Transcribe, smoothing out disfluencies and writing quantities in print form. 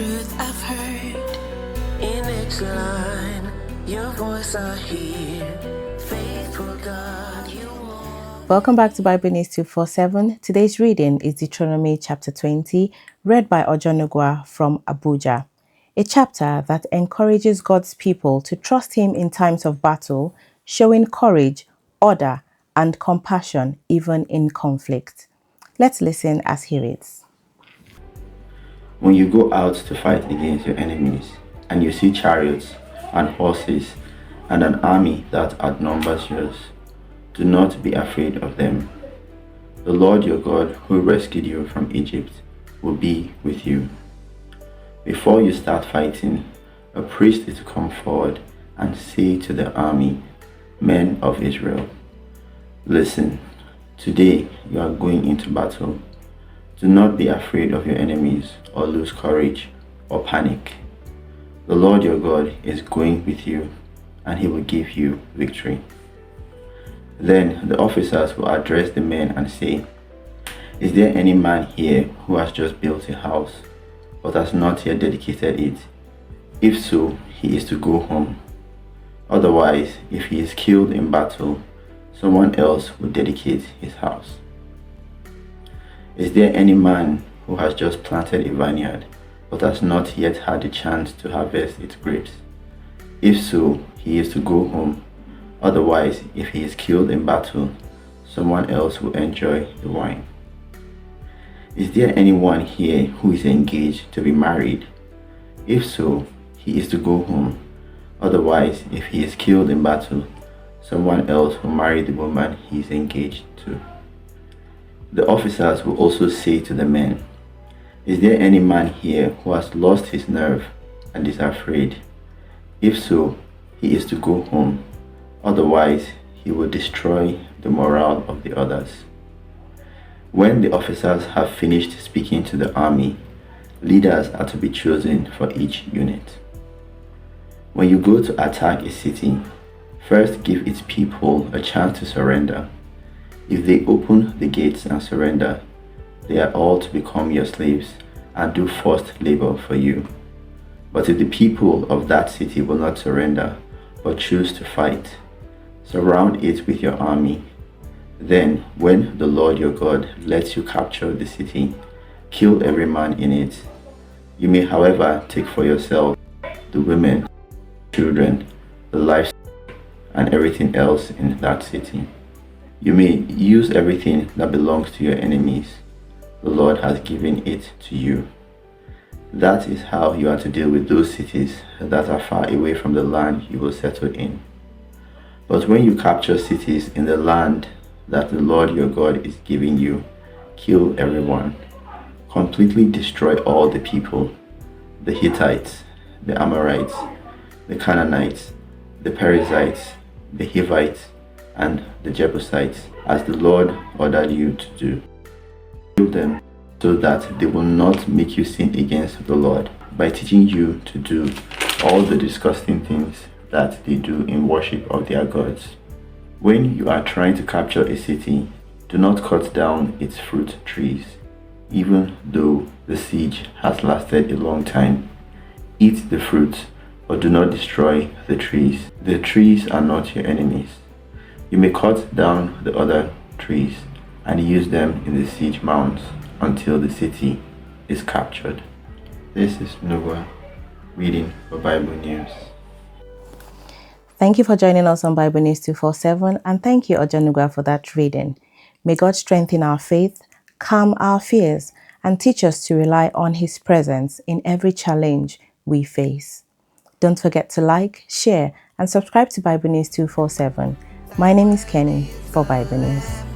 truth I've heard. In each line, your voice I hear. Faithful God, you are. Welcome back to Bible News 247. Today's reading is Deuteronomy chapter 20, read by Ojonugwa from Abuja. A chapter that encourages God's people to trust Him in times of battle, showing courage, order, and compassion even in conflict. Let's listen as he reads. When you go out to fight against your enemies, and you see chariots and horses and an army that outnumbers yours, do not be afraid of them. The Lord your God, who rescued you from Egypt, will be with you. Before you start fighting, a priest is to come forward and say to the army, Men of Israel, listen, today you are going into battle. Do not be afraid of your enemies or lose courage or panic. The Lord your God is going with you, and He will give you victory. Then the officers will address the men and say, Is there any man here who has just built a house, but has not yet dedicated it? If so, he is to go home. Otherwise, if he is killed in battle, someone else will dedicate his house. Is there any man who has just planted a vineyard, but has not yet had the chance to harvest its grapes? If so, he is to go home. Otherwise, if he is killed in battle, someone else will enjoy the wine. Is there anyone here who is engaged to be married? If so, he is to go home. Otherwise, if he is killed in battle, someone else will marry the woman he is engaged to. The officers will also say to the men, Is there any man here who has lost his nerve and is afraid? If so, he is to go home. Otherwise, he will destroy the morale of the others. When the officers have finished speaking to the army, leaders are to be chosen for each unit. When you go to attack a city, first give its people a chance to surrender. If they open the gates and surrender, they are all to become your slaves and do forced labor for you. But if the people of that city will not surrender, but choose to fight, surround it with your army. Then, when the Lord your God lets you capture the city, kill every man in it. You may, however, take for yourself the women, children, the livestock, and everything else in that city. You may use everything that belongs to your enemies. The Lord has given it to you. That is how you are to deal with those cities that are far away from the land you will settle in. But when you capture cities in the land that the Lord your God is giving you, kill everyone. Completely destroy all the people, the Hittites, the Amorites, the Canaanites, the Perizzites, the Hivites, and the Jebusites, as the Lord ordered you to do. Kill them so that they will not make you sin against the Lord by teaching you to do all the disgusting things that they do in worship of their gods. When you are trying to capture a city, do not cut down its fruit trees, even though the siege has lasted a long time. Eat the fruit, but do not destroy the trees. The trees are not your enemies. You may cut down the other trees and use them in the siege mounds until the city is captured. This is Noah reading for Bible News. Thank you for joining us on Bible News 247, and thank you, Ojonugwa, for that reading. May God strengthen our faith, calm our fears, and teach us to rely on His presence in every challenge we face. Don't forget to like, share, and subscribe to Bible News 247. My name is Kenny for Bible News.